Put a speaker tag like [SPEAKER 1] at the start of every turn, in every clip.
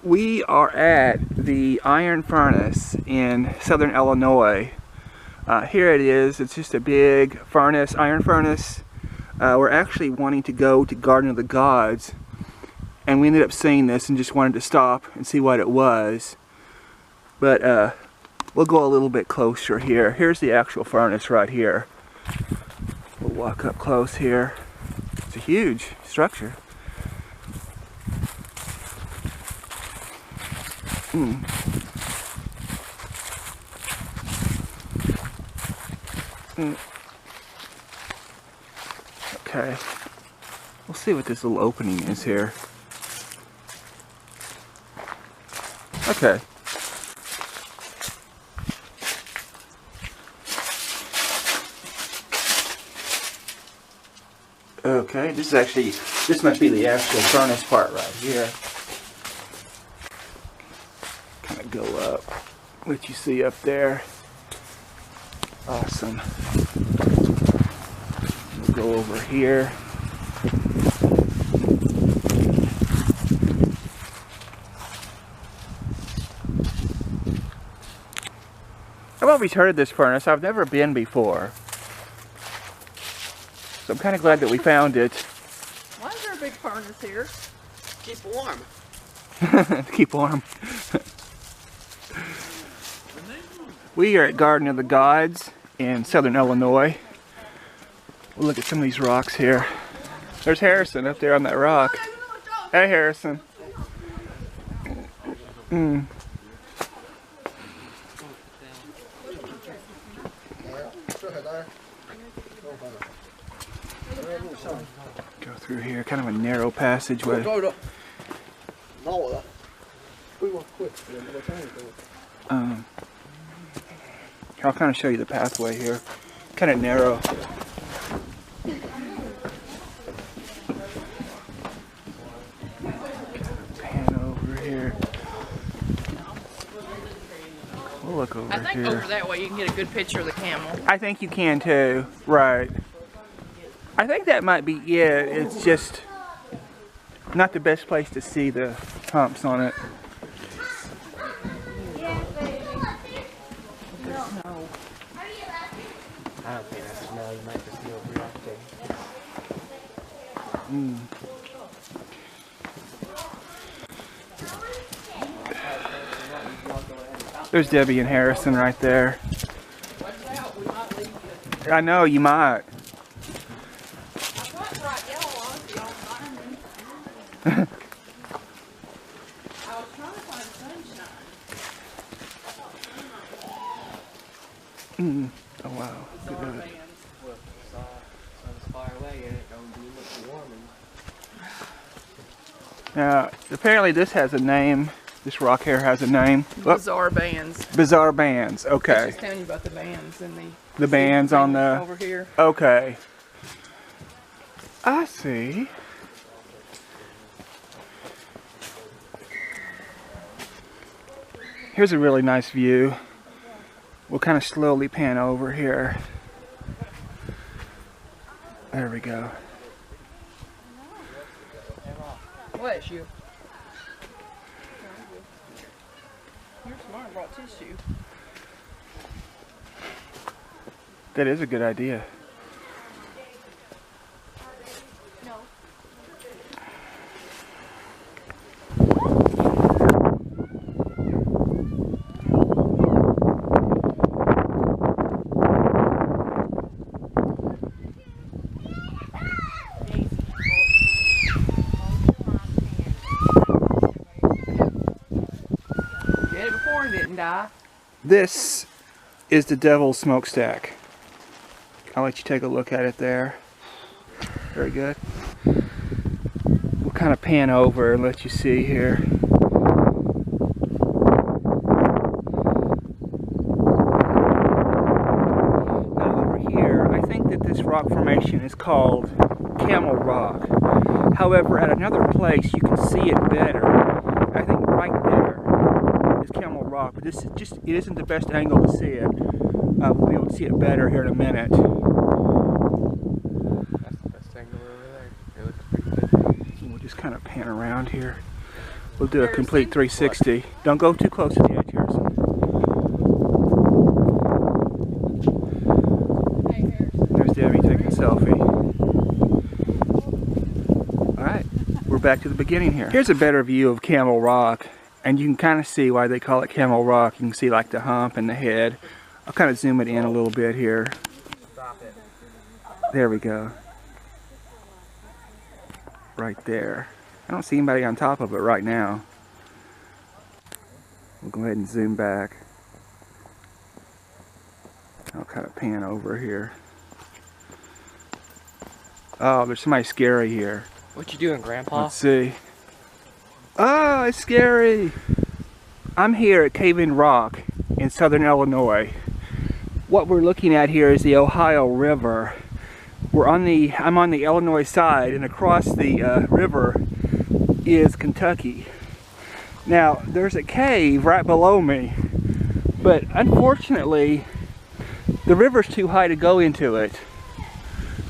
[SPEAKER 1] We are at the iron furnace in southern Illinois. Here it is. It's just a big furnace, iron furnace. We're actually wanting to go to Garden of the Gods, and we ended up seeing this and just wanted to stop and see what it was. But we'll go a little bit closer here. Here's the actual furnace right here. We'll walk up close here. It's a huge structure. Okay, we'll see what this little opening is here. Okay. Okay, this must be the actual furnace part right here. Kind of go up, what you see up there. Awesome. We'll go over here. I've always heard of this furnace. I've never been before. So I'm kind of glad that we found it.
[SPEAKER 2] Why is there a big furnace here?
[SPEAKER 3] Keep warm.
[SPEAKER 1] Keep warm. We are at Garden of the Gods in southern Illinois. We'll look at some of these rocks here. There's Harrison up there on that rock. Hey, Harrison. Go through here, kind of a narrow passageway. I'll kind of show you the pathway here. Kind of narrow. Pan over here. We'll look over here.
[SPEAKER 2] I think over that way you can get a good picture of the camel.
[SPEAKER 1] I think you can too. Right. I think that might be it. It's just not the best place to see the humps on it.
[SPEAKER 3] I don't think that's smell. You might just be overreacting.
[SPEAKER 1] There's Debbie and Harrison right there. I know, you might. Oh wow. Good. Now, apparently this has a name. This rock here has a name.
[SPEAKER 2] Bizarre bands.
[SPEAKER 1] Bizarre bands. Okay.
[SPEAKER 2] Just telling you about the bands and
[SPEAKER 1] the bands on the
[SPEAKER 2] over here.
[SPEAKER 1] Okay. I see. Here's a really nice view. We'll kind of slowly pan over here. There we go.
[SPEAKER 2] Bless you. You're smart, brought tissue.
[SPEAKER 1] That is a good idea.
[SPEAKER 2] Didn't die.
[SPEAKER 1] This is the Devil's Smokestack. I'll let you take a look at it there. Very good. We'll kind of pan over and let you see here. Now over here, I think that this rock formation is called Camel Rock. However, at another place you can see it better. I think right there is Camel Rock, but this is just, it isn't the best angle to see it. We'll be able to see it better here in a minute.
[SPEAKER 3] That's the best angle over there. It looks pretty good.
[SPEAKER 1] We'll just kind of pan around here. We'll do a complete 360. Don't go too close to the edge, Harrison.
[SPEAKER 2] Hey, Harrison.
[SPEAKER 1] There's Debbie taking a selfie. Alright, we're back to the beginning here. Here's a better view of Camel Rock, and you can kind of see why they call it Camel Rock. You can see like the hump and the head. I'll kind of zoom it in a little bit here.
[SPEAKER 3] Stop it.
[SPEAKER 1] There we go. Right there. I don't see anybody on top of it right now. We'll go ahead and zoom back. I'll kind of pan over here. Oh, there's somebody scary here.
[SPEAKER 3] What you doing, Grandpa?
[SPEAKER 1] Let's see. Oh, it's scary. I'm here at Cave-In Rock in southern Illinois. What we're looking at here is the Ohio River. I'm on the Illinois side, and across the river is Kentucky. Now, there's a cave right below me, but unfortunately, the river's too high to go into it.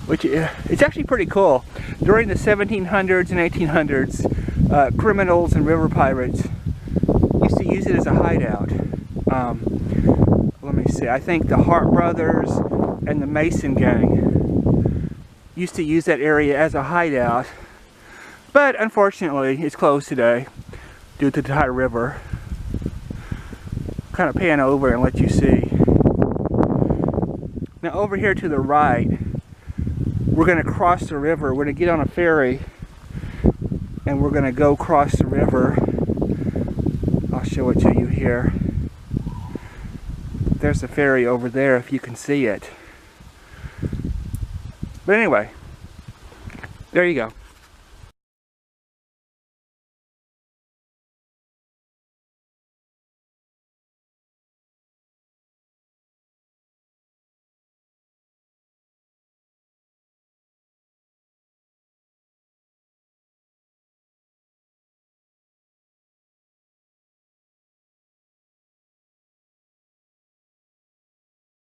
[SPEAKER 1] Which it's actually pretty cool. During the 1700s and 1800s, criminals and river pirates used to use it as a hideout. Let me see, I think the Hart brothers and the Mason gang used to use that area as a hideout, but unfortunately it's closed today due to the high river. Kind of pan over and let you see. Now over here to the right, we're going to cross the river. We're going to get on a ferry and we're going to go cross the river. I'll show it to you here. There's the ferry over there if you can see it. But anyway, there you go.